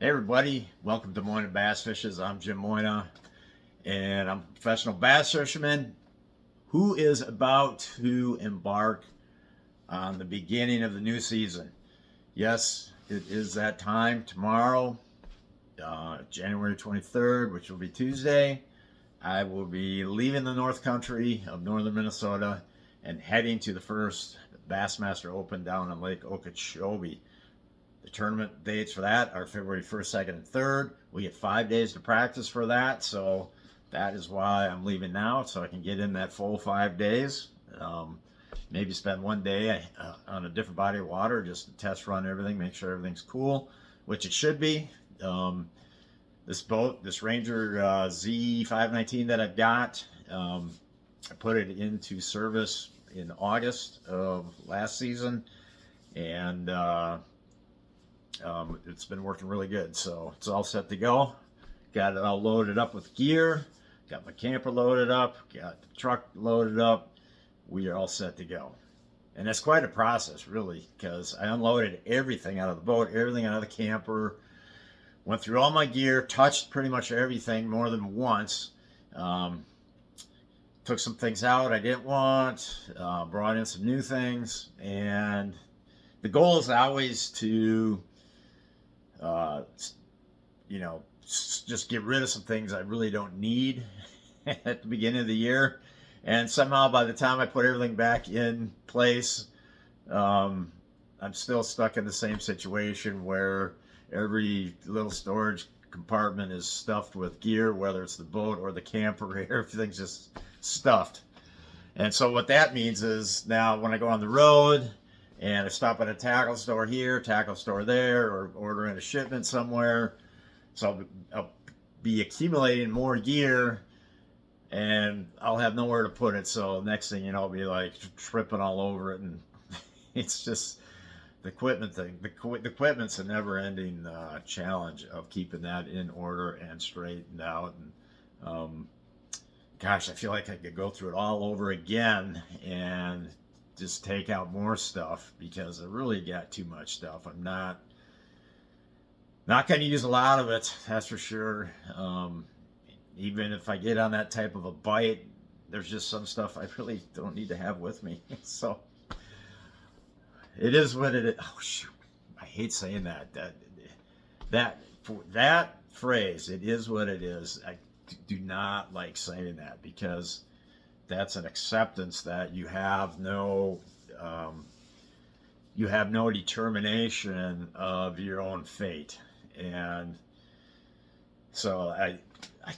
Hey everybody, welcome to Moyna Bass Fishes. I'm Jim Moyna, and I'm a professional bass fisherman who is about to embark on the beginning of the new season. Yes, it is that time tomorrow, January 23rd, which will be Tuesday. I will be leaving the North Country of northern Minnesota and heading to the first Bassmaster Open down on Lake Okeechobee. The tournament dates for that are February 1st, 2nd, and 3rd. We get 5 days to practice for that, so that is why I'm leaving now, so I can get in that full 5 days. Maybe spend one day on a different body of water just to test run everything, make sure everything's cool, which it should be. This boat, this Ranger Z519 that I've got, I put it into service in August of last season, and it's been working really good, so it's all set to go. Got it all loaded up with gear, got my camper loaded up, got the truck loaded up. We are all set to go. And that's quite a process, really, because I unloaded everything out of the boat, everything out of the camper, went through all my gear, touched pretty much everything more than once. Took some things out I didn't want, brought in some new things, and the goal is always to just get rid of some things I really don't need at the beginning of the year. And somehow by the time I put everything back in place, I'm still stuck in the same situation where every little storage compartment is stuffed with gear, whether it's the boat or the camper, everything's just stuffed. And so what that means is now when I go on the road, and I stop at a tackle store here, tackle store there, or order in a shipment somewhere. So I'll be accumulating more gear, and I'll have nowhere to put it. So next thing you know, I'll be like tripping all over it, and it's just the equipment thing. The equipment's a never-ending challenge of keeping that in order and straightened out. And gosh, I feel like I could go through it all over again and just take out more stuff because I really got too much stuff. I'm not going to use a lot of it, that's for sure. Even if I get on that type of a bite, there's just some stuff I really don't need to have with me. So it is what it is. Oh shoot, I hate saying that. That phrase, "it is what it is." I do not like saying that because that's an acceptance that you have no determination of your own fate. And so I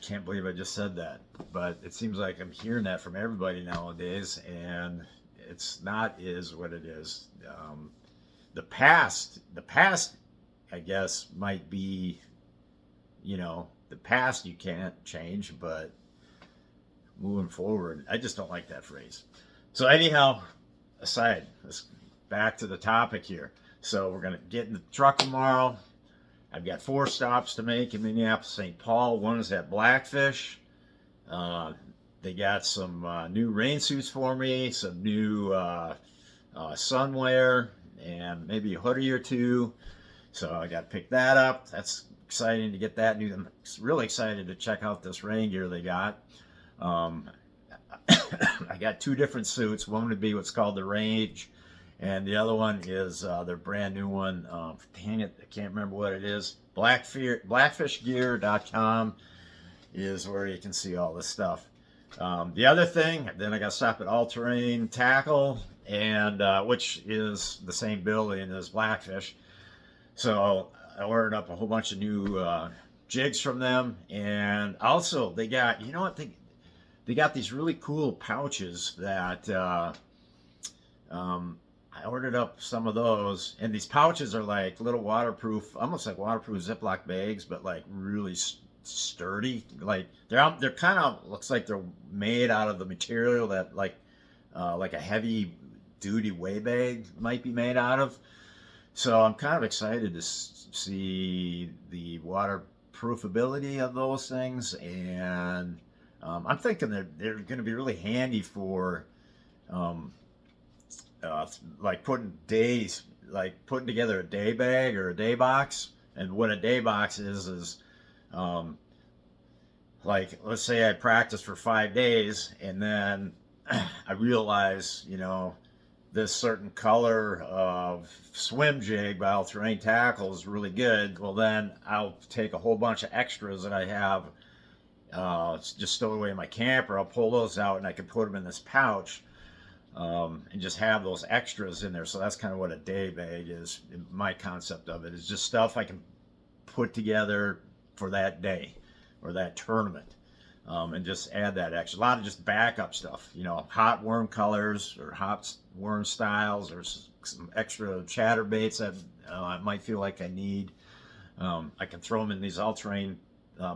can't believe I just said that, but it seems like I'm hearing that from everybody nowadays, and it's not is what it is. The past, I guess, might be, the past you can't change, but moving forward, I just don't like that phrase. So anyhow, aside, let's back to the topic here. So we're gonna get in the truck tomorrow. I've got 4 stops to make in Minneapolis, St. Paul. One is at Blackfish. They got some new rain suits for me, some new sunwear, and maybe a hoodie or two. So I got to pick that up. That's exciting to get that new. I'm really excited to check out this rain gear they got. I got 2 different suits. One would be what's called the Rage, and the other one is their brand new one. Dang it, I can't remember what it is. Blackfishgear.com is where you can see all this stuff. The other thing, then I got to stop at All Terrain Tackle, and which is the same building as Blackfish. So I ordered up a whole bunch of new jigs from them, and also they got, you know what, they got these really cool pouches that I ordered up some of those, and these pouches are like little waterproof, almost like waterproof Ziploc bags, but like really sturdy. Like they're kind of looks like they're made out of the material that like a heavy duty weigh bag might be made out of. So I'm kind of excited to see the waterproofability of those things, and I'm thinking they're going to be really handy for like putting together a day bag or a day box, And what a day box is um, like, let's say I practice for 5 days, and then I realize, this certain color of swim jig by All Terrain Tackle is really good. Well, then I'll take a whole bunch of extras that I have just stowed away in my camper. I'll pull those out and I can put them in this pouch, and just have those extras in there. So that's kind of what a day bag is. My concept of it is just stuff I can put together for that day or that tournament, and just add that extra. A lot of just backup stuff, hot worm colors or hot worm styles, or some extra chatterbaits that I might feel like I need. I can throw them in these all-terrain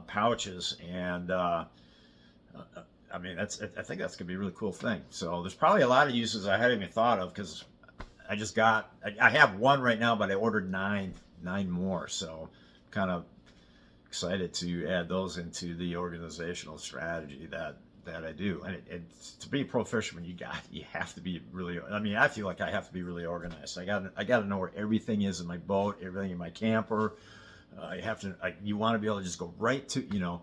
pouches, and I mean, I think that's gonna be a really cool thing. So there's probably a lot of uses I hadn't even thought of, because I have one right now, but I ordered nine more. So kind of excited to add those into the organizational strategy that I do. And to be a pro fisherman, you have to be really. I mean, I feel like I have to be really organized. I got to know where everything is in my boat, everything in my camper. You want to be able to just go right to,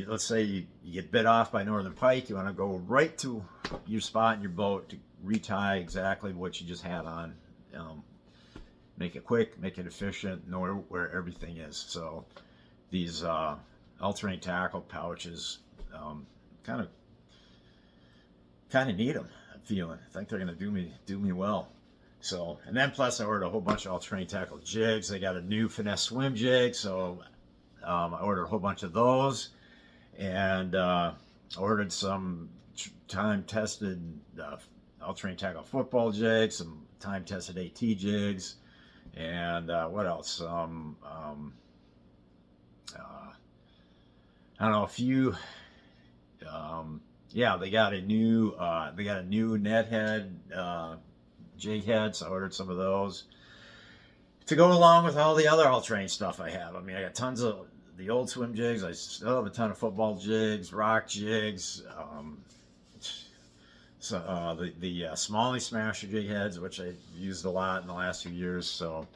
let's say you get bit off by northern pike, you want to go right to your spot in your boat to retie exactly what you just had on. Make it quick, make it efficient, know where everything is. So these all-terrain tackle pouches, kind of need them. I'm feeling. I think they're going to do me well. So, and then plus I ordered a whole bunch of all-terrain tackle jigs. They got a new finesse swim jig, so I ordered a whole bunch of those, and ordered some time-tested all-terrain tackle football jigs, some time-tested AT jigs, and what else? I don't know, a few. Yeah, they got a new net head, jig head, so I ordered some of those to go along with all the other all-terrain stuff I have. I mean, I got tons of the old swim jigs. I still have a ton of football jigs, rock jigs, so the Smalley Smasher jig heads, which I've used a lot in the last few years. So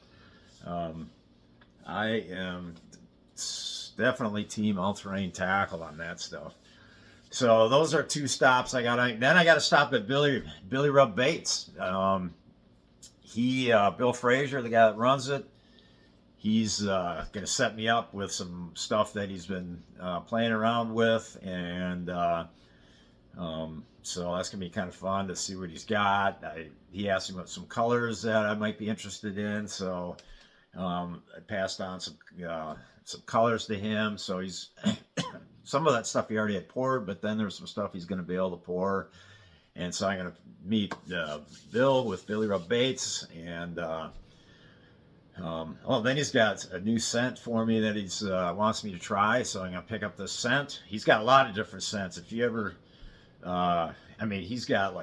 I am definitely team all-terrain tackle on that stuff. So those are two stops I got. Then I got to stop at Billy Rub Baits. Bill Frazier, the guy that runs it, he's going to set me up with some stuff that he's been playing around with, and so that's going to be kind of fun to see what he's got. He asked me about some colors that I might be interested in, so I passed on some colors to him. So he's some of that stuff he already had poured, but then there's some stuff he's going to be able to pour. And so I'm going to meet Bill with Billy Rub Baits, and then he's got a new scent for me that he's wants me to try. So I'm going to pick up this scent. He's got a lot of different scents. If you ever, I mean, he's got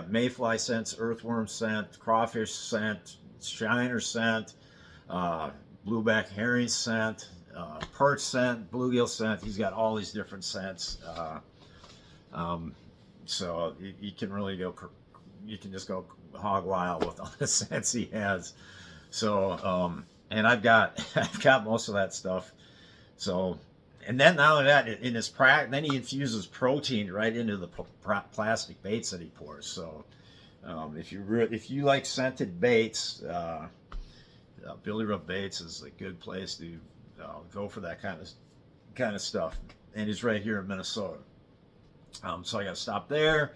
mayfly scents, earthworm scent, crawfish scent, shiner scent, blueback herring scent, perch scent, bluegill scent. He's got all these different scents. So you can really you can just go hog wild with all the scents he has. So, and I've got most of that stuff. So, and then not only that, in his then he infuses protein right into the plastic baits that he pours. So, if you like scented baits, Billy Rub Baits is a good place to go for that kind of stuff. And he's right here in Minnesota. So I got to stop there.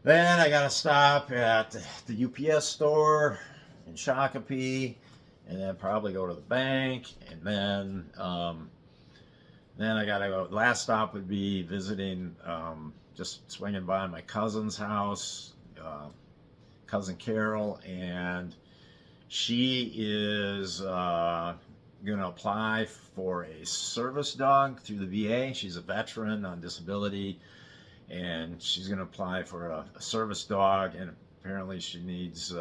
Then I got to stop at the UPS store in Shakopee, and then probably go to the bank, and then I got to go. Last stop would be visiting, just swinging by my cousin's house, cousin Carol, and she is going to apply for a service dog through the VA. She's a veteran on disability, and she's going to apply for a service dog, and apparently she needs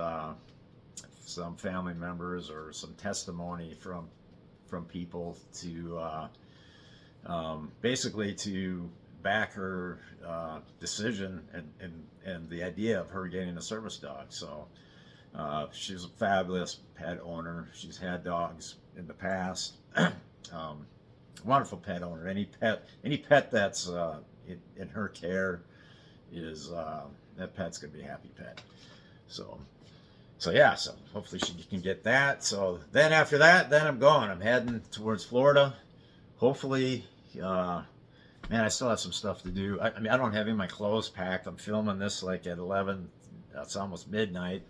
some family members or some testimony from people to basically to back her decision and the idea of her getting a service dog. So She's a fabulous pet owner. She's had dogs in the past. Wonderful pet owner. Any pet that's in her care is that pet's gonna be a happy pet. So yeah, so hopefully she can get that. So then after that, then I'm going. I'm heading towards Florida. Hopefully, man, I still have some stuff to do. I mean, I don't have any of my clothes packed. I'm filming this like at 11. It's almost midnight.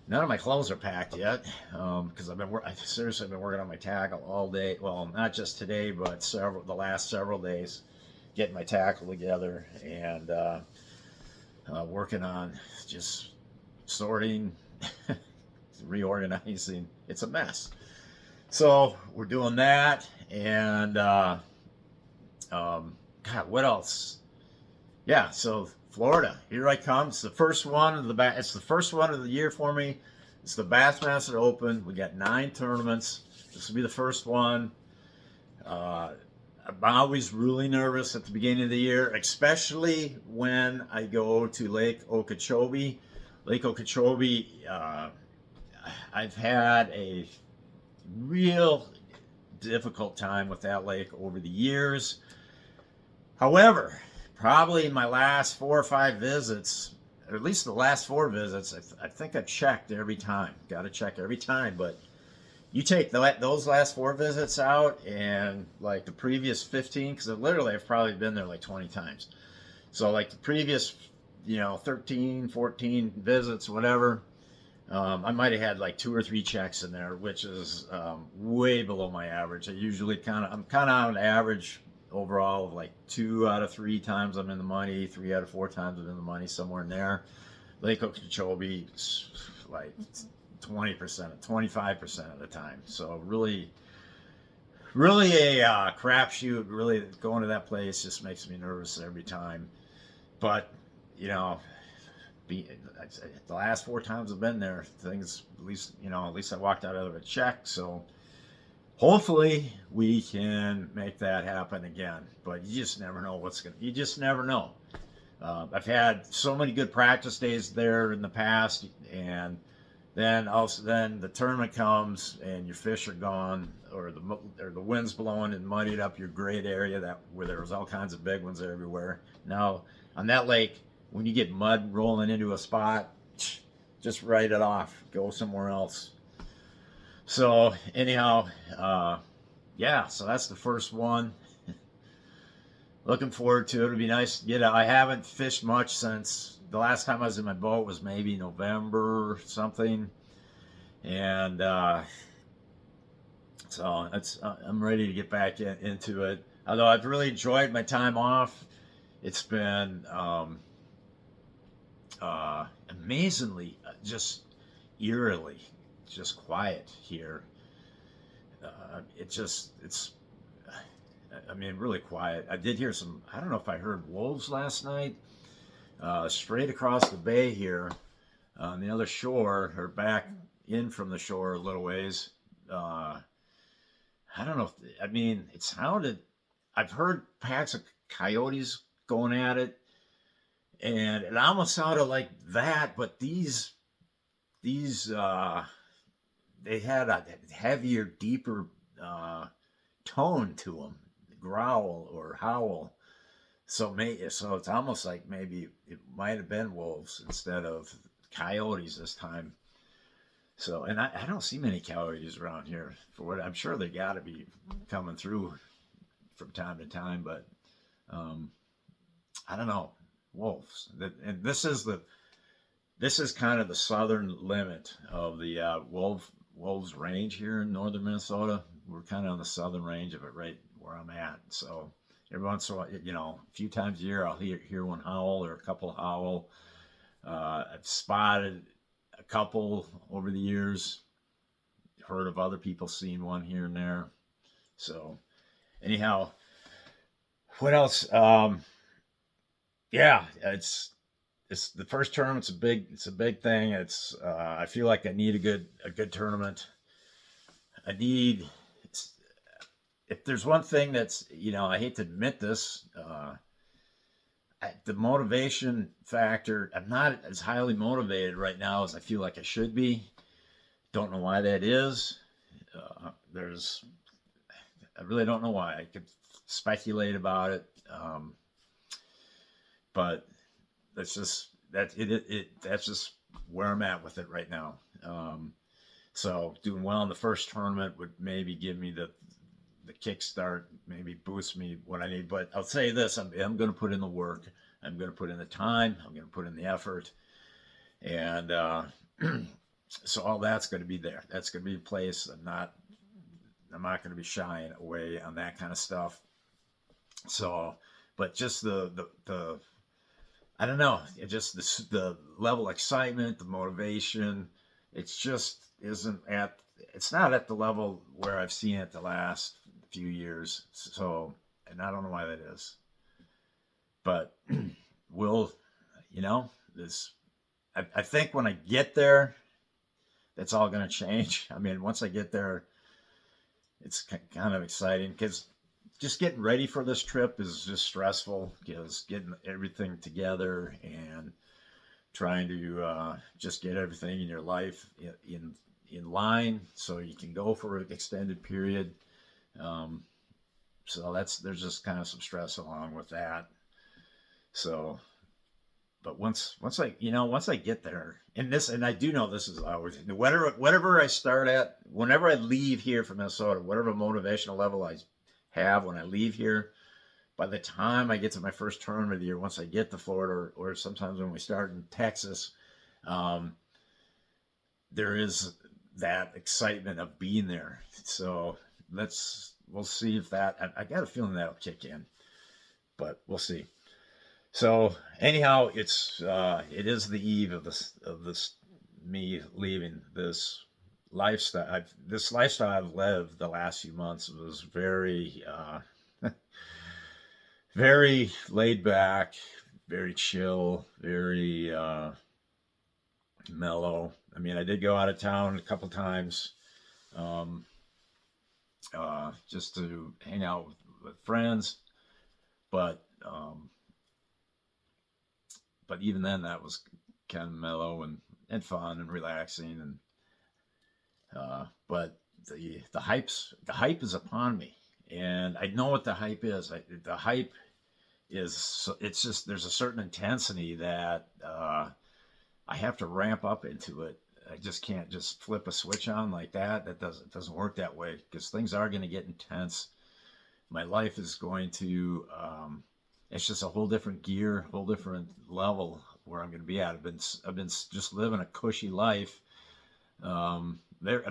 None of my clothes are packed yet because I seriously been working on my tackle all day. Well, not just today, but the last several days, getting my tackle together and working on just sorting, reorganizing. It's a mess. So we're doing that, and God, what else? Yeah, so Florida, here I come. It's the first one of the It's the first one of the year for me. It's the Bassmaster Open. We got 9 tournaments. This will be the first one. I'm always really nervous at the beginning of the year, especially when I go to Lake Okeechobee. Lake Okeechobee, I've had a real difficult time with that lake over the years. However, probably my last 4 or 5 visits, or at least the last 4 visits, I think I've checked every time. Got to check every time, but you take those last 4 visits out and like the previous 15, because literally I've probably been there like 20 times. So like the previous, 13, 14 visits, whatever, I might have had like 2 or 3 checks in there, which is way below my average. I'm kind of on average overall of like 2 out of 3 times I'm in the money, 3 out of 4 times I'm in the money, somewhere in there. Lake Okeechobee, like 20%, 25% of the time. So really a crapshoot. Really going to that place just makes me nervous every time. But the last 4 times I've been there, things at least I walked out of a check. So hopefully we can make that happen again. But you just never know you just never know. I've had so many good practice days there in the past, and then the tournament comes and your fish are gone, or the wind's blowing and muddied up your grade area where there was all kinds of big ones everywhere. Now on that lake, when you get mud rolling into a spot, just write it off. Go somewhere else. So anyhow, yeah. So that's the first one. Looking forward to it. It'll be nice to get out. I haven't fished much since the last time I was in my boat was maybe November or something, and so I'm ready to get back into it. Although I've really enjoyed my time off, it's been amazingly, just eerily, just quiet here. I mean, really quiet. I did hear I don't know if I heard wolves last night, straight across the bay here on the other shore, or back in from the shore a little ways. I don't know. It sounded, I've heard packs of coyotes going at it, and it almost sounded like that, but these, they had a heavier, deeper tone to them, growl or howl. So it's almost like maybe it might have been wolves instead of coyotes this time. So, and I don't see many coyotes around here. I'm sure they got to be coming through from time to time, but I don't know, wolves. And this is kind of the southern limit of the wolves range here in northern Minnesota. We're kind of on the southern range of it, right where I'm at. So every once in a while, a few times a year, I'll hear one howl or a couple howl. I've spotted a couple over the years. Heard of other people seeing one here and there. So anyhow, what else? Yeah, it's the first tournament's it's a big thing. I feel like I need a good tournament. If there's one thing that's, I hate to admit this, the motivation factor, I'm not as highly motivated right now as I feel like I should be. Don't know why that is. There's, I really don't know why. I could speculate about it, but that's just that's just where I'm at with it right now. So doing well in the first tournament would maybe give me the kickstart, maybe boost me what I need. But I'll say this: I'm going to put in the work. I'm going to put in the time. I'm going to put in the effort, and so all that's going to be there. That's going to be in place. I'm not going to be shying away on that kind of stuff. So, but just the I don't know. It just the level of excitement, the motivation. It's just isn't at. It's not at the level where I've seen it the last few years. So, and I don't know why that is. But we'll, this. I think when I get there, that's all going to change. I mean, once I get there, it's kind of exciting because just getting ready for this trip is just stressful because getting everything together and trying to just get everything in your life in line so you can go for an extended period. Um, so there's just kind of some stress along with that. So, but once I get there, and I do know this is always whatever I start at, whenever I leave here from Minnesota, whatever motivational level I have when I leave here, by the time I get to my first tournament of the year, once I get to Florida, or sometimes when we start in Texas, um, there is that excitement of being there. So we'll see if I got a feeling that'll kick in, but we'll see. So anyhow, it is the eve of this me leaving this lifestyle I've lived the last few months was very very laid back, very chill, very mellow. I mean, I did go out of town a couple times, um, just to hang out with friends, but but even then, that was kind of mellow and fun and relaxing. And but the hype is upon me, and I know what the hype is. The hype is it's just there's a certain intensity that I have to ramp up into it. I just can't just flip a switch on like that. That doesn't work that way because things are going to get intense. My life is going to it's just a whole different gear, whole different level where I'm going to be at. I've been just living a cushy life, a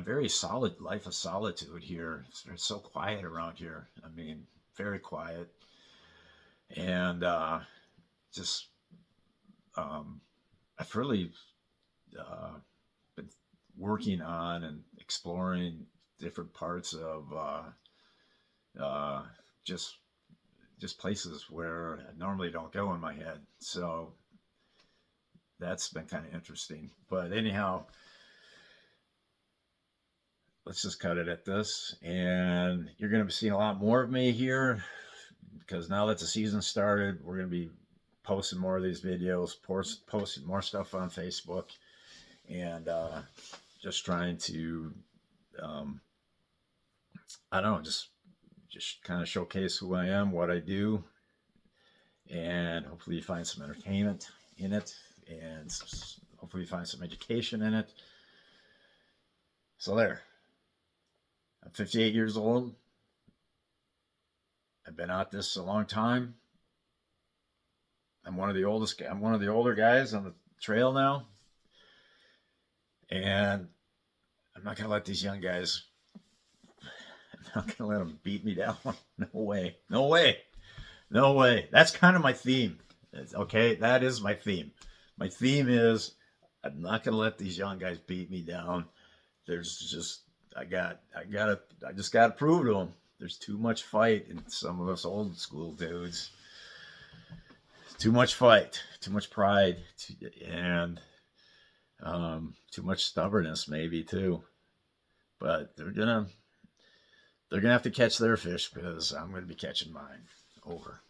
very solid life of solitude here. It's so quiet around here. I mean, very quiet, and just I've really been working on and exploring different parts of uh, just places where I normally don't go in my head. So that's been kind of interesting. But anyhow, let's just cut it at this. And you're going to be seeing a lot more of me here because now that the season started, we're going to be posting more of these videos, posting more stuff on Facebook, and just trying to, I don't know, just kind of showcase who I am, what I do, and hopefully you find some entertainment in it, and hopefully you find some education in it. So there. I'm 58 years old. I've been at this a long time. I'm one of the older guys on the trail now. And I'm not going to let these young guys, I'm not going to let them beat me down. No way. No way. No way. That's kind of my theme. Okay. That is my theme. My theme is I'm not going to let these young guys beat me down. There's just, I just got to prove to them. There's too much fight in some of us old school dudes. Too much fight, too much pride, and too much stubbornness, maybe too. But they're gonna have to catch their fish because I'm gonna be catching mine. Over.